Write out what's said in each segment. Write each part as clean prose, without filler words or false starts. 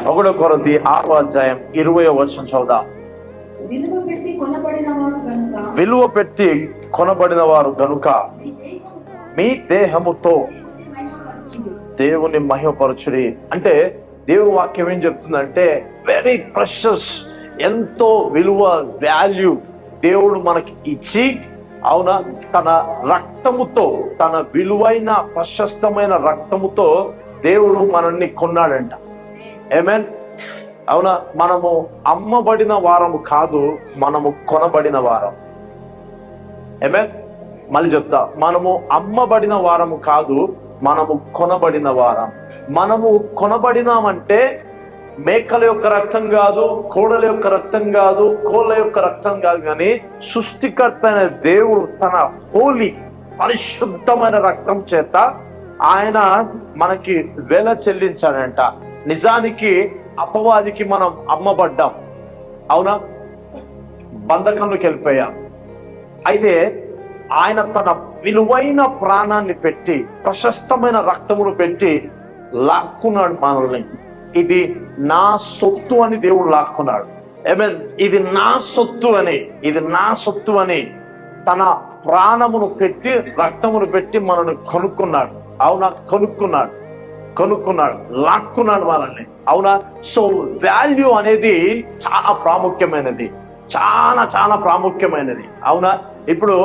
1 కొరింథీ 6:20 చదువుదాం. విలువ పెట్టి కొనబడిన వారు గనుక మీ దేహముతో దేవుని మహిమపరచుడి. అంటే దేవుని వాక్యం ఏం చెప్తుందంటే వెరీ ప్రెషస్, ఎంతో విలువ, వాల్యూ దేవుడు మనకి ఇచ్చి, అవునా, తన రక్తముతో, తన విలువైన ప్రశస్తమైన రక్తముతో దేవుడు మనల్ని కొన్నాడంట. ఆమేన్. అవునా, మనము అమ్మబడిన వారము కాదు, మనము కొనబడిన వారం. ఆమేన్. మళ్ళీ చెప్తా, మనము అమ్మబడిన వారము కాదు, మనము కొనబడిన వారం. మనము కొనబడినామంటే మేకల యొక్క రక్తం కాదు, కోడల యొక్క రక్తం కాదు, కోళ్ళ యొక్క రక్తం కాదు, కానీ సృష్టికర్త అయిన దేవుడు తన హోలీ పరిశుద్ధమైన రక్తం చేత ఆయన మనకి వెల చెల్లించాడంట. నిజానికి అపవాదికి మనం అమ్మబడ్డాం, అవునా, బంధకంలోకి వెళ్ళిపోయాం. అయితే ఆయన తన విలువైన ప్రాణాన్ని పెట్టి, ప్రశస్తమైన రక్తమును పెట్టి లాక్కున్నాడు మనల్ని. ఇది నా సొత్తు అని దేవుడు లాక్కున్నాడు. ఆమేన్. ఇది నా సొత్తు అని, ఇది నా సొత్తు అని తన ప్రాణమును పెట్టి, రక్తమును పెట్టి మనల్ని కొనుక్కున్నాడు. అవునా, కొనుక్కున్నాడు, లాక్కున్నాడు మనల్ని. అవునా. సో వాల్యూ అనేది చాలా ప్రాముఖ్యమైనది, చాలా ప్రాముఖ్యమైనది. అవునా. ఇప్పుడు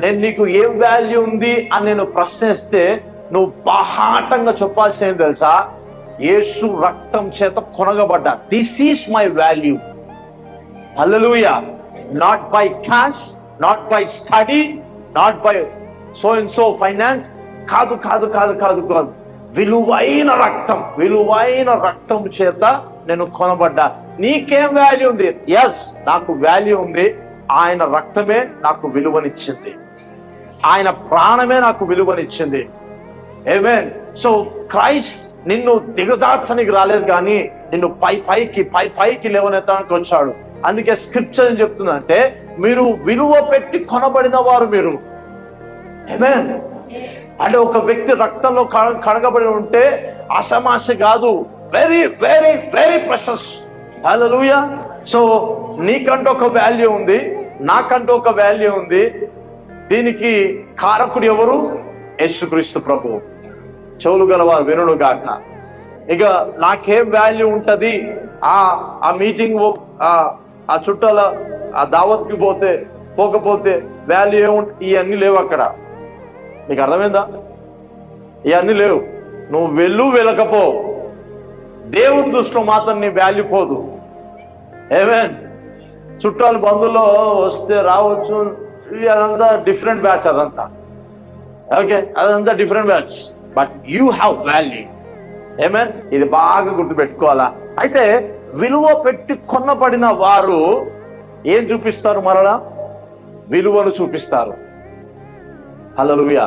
నేను నీకు ఏం వాల్యూ ఉంది అని నేను ప్రశ్నిస్తే నువ్వు బాహాటంగా చెప్పాల్సింది తెలుసా? యేసు రక్తం చేత కొనగబడ్డా. This is my value. Hallelujah. Not by cash, not by study, not by so and so finance. కాదు. విలువైన రక్తం చేత నేను కొనబడ్డా. నీకేం వాల్యూ ఉంది? ఎస్, నాకు వాల్యూ ఉంది. ఆయన రక్తమే నాకు విలువనిచ్చింది, ఆయన ప్రాణమే నాకు విలువనిచ్చింది. ఆమేన్. సో క్రైస్ట్ నిన్ను దిగదార్చనికి రాలేదు, కానీ నిన్ను పైకి లేవనెత్తడానికి వచ్చాడు. అందుకే స్క్రిప్చర్ ఏం చెప్తుందంటే, మీరు విలువ పెట్టి కొనబడిన వారు మీరు. ఆమేన్. అంటే ఒక వ్యక్తి రక్తంలో కడగబడి ఉంటే ఆషామాష కాదు, వెరీ వెరీ వెరీ ప్రెషస్. హల్లెలూయా. సో నీకంటూ ఒక వాల్యూ ఉంది, నాకంటూ ఒక వాల్యూ ఉంది. దీనికి కారకుడు ఎవరు? యేసుక్రీస్తు ప్రభువు. చెవులు గలవారు వినుడు గాక. ఇక నాకేం వాల్యూ ఉంటది? ఆ మీటింగ్, ఆ చుట్టాల ఆ దావత్కి పోకపోతే వాల్యూ ఏముంటుంది? ఇవన్నీ లేవు అక్కడ. నీకు అర్థమైందా? ఇవన్నీ లేవు. నువ్వు వెళ్ళకపో, దేవుడి దృష్టిలో మాత్రం నీ వాల్యూ పోదు. ఆమేన్. చుట్టాలు బంధువుల్లో వస్తే రావచ్చు, అదంతా డిఫరెంట్ బ్యాచ్, అదంతా ఓకే, అదంతా different batch. But you have value. Amen. ఇది బాగా గుర్తుపెట్టుకోవాలా. అయితే విలువ పెట్టి కొనబడిన వారు ఏం చూపిస్తారు? మరలా విలువను చూపిస్తారు. హల్లెలూయా.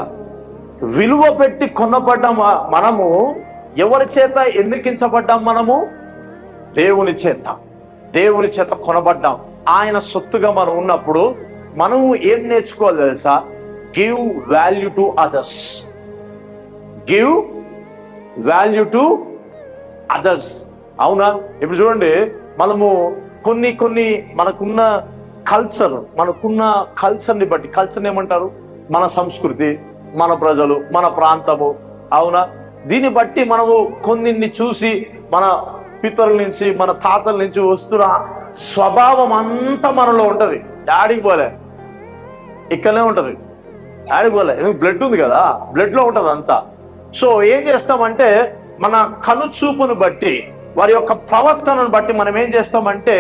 విలువ పెట్టి కొనబడ్డాం మనము. ఎవరి చేత ఎన్నికించబడ్డాం? మనము దేవుని చేత కొనబడ్డాం. ఆయన సొత్తుగా మనం ఉన్నప్పుడు మనము ఏం నేర్చుకోవాలి తెలుసా? Give value to others. అవునా. ఇప్పుడు చూడండి, మనము కొన్ని మనకున్న కల్చర్ని బట్టి, కల్చర్ ఏమంటారు? మన సంస్కృతి, మన ప్రజలు, మన ప్రాంతము. అవునా. దీన్ని బట్టి మనము కొన్ని చూసి, మన పితరుల నుంచి, మన తాతల నుంచి వస్తున్న స్వభావం అంతా మనలో ఉంటది. డాడీకి పోలే, ఇక్కడనే ఉంటది. డాడీకి పోలే, ఎందుకు? బ్లడ్ ఉంది కదా, బ్లడ్ లో ఉంటది అంతా. సో ఏం చేస్తామంటే, మన కనుచూపును బట్టి, వారి యొక్క ప్రవర్తనను బట్టి మనం ఏం చేస్తామంటే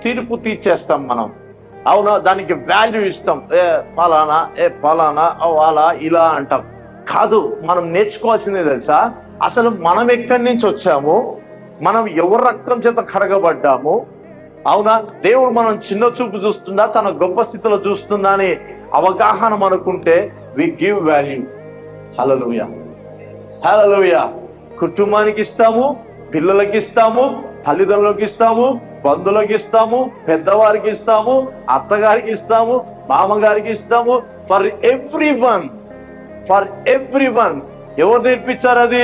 తీర్పు తీర్చేస్తాం మనం. అవునా. దానికి వాల్యూ ఇస్తాం. పలానా అలా ఇలా అంటాం. కాదు, మనం నేర్చుకోవాల్సిందే తెలుసా? అసలు మనం ఎక్కడి నుంచి వచ్చాము, మనం ఎవరి రక్తం చేత కడగబడ్డాము. అవునా. దేవుడు మనం చిన్న చూపు చూస్తుందా, తన గొప్ప స్థితిలో చూస్తుందా అని అవగాహన మనకుంటే వి గివ్ వాల్యూ. హల్లెలూయా. కుటుంబానికి ఇస్తాము, పిల్లలకి ఇస్తాము, తల్లిదండ్రులకు ఇస్తాము, బంధువులకు ఇస్తాము, పెద్దవారికి ఇస్తాము, అత్తగారికి ఇస్తాము, మామగారికి ఇస్తాము. For every one. ఎవరు నేర్పించారు? అది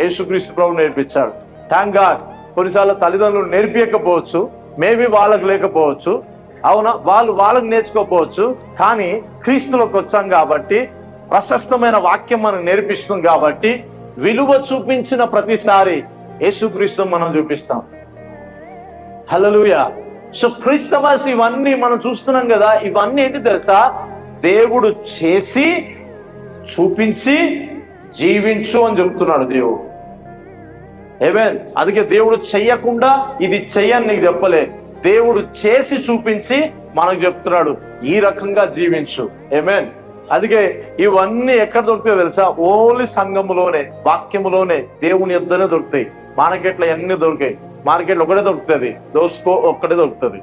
యేసుక్రీస్తు ప్రభు నేర్పించాడు. Thank God. కొన్నిసార్లు తల్లిదండ్రులు నేర్పించకపోవచ్చు, మేబీ వాళ్ళకు లేకపోవచ్చు, అవునా, వాళ్ళకు నేర్చుకోకపోవచ్చు. కానీ క్రీస్తులోకి వచ్చాం కాబట్టి, ప్రశస్తమైన వాక్యం మనకు నేర్పిస్తుంది కాబట్టి, విలువ చూపించిన ప్రతిసారి యేసుక్రీస్తు మనం చూపిస్తాం. హల్లెలూయా. సో క్రిస్టమస్ ఇవన్నీ మనం చూస్తున్నాం కదా, ఇవన్నీ ఏంటి తెలుసా? దేవుడు చేసి చూపించి జీవించు అని చెప్తున్నాడు దేవుడు. ఆమేన్. అందుకే దేవుడు చెయ్యకుండా ఇది చెయ్యని నీకు చెప్పలే, దేవుడు చేసి చూపించి మనకు చెప్తున్నాడు, ఈ రకంగా జీవించు. ఆమేన్. అందుకే ఇవన్నీ ఎక్కడ దొరుకుతాయో తెలుసా? ఓన్లీ సంఘములోనే, వాక్యములోనే, దేవుని యొద్దనే దొరుకుతాయి. మార్కెట్లో అన్ని దొరికాయి. మార్కెట్లో ఒకటే దొరుకుతుంది, దోసుకో ఒక్కటే దొరుకుతుంది.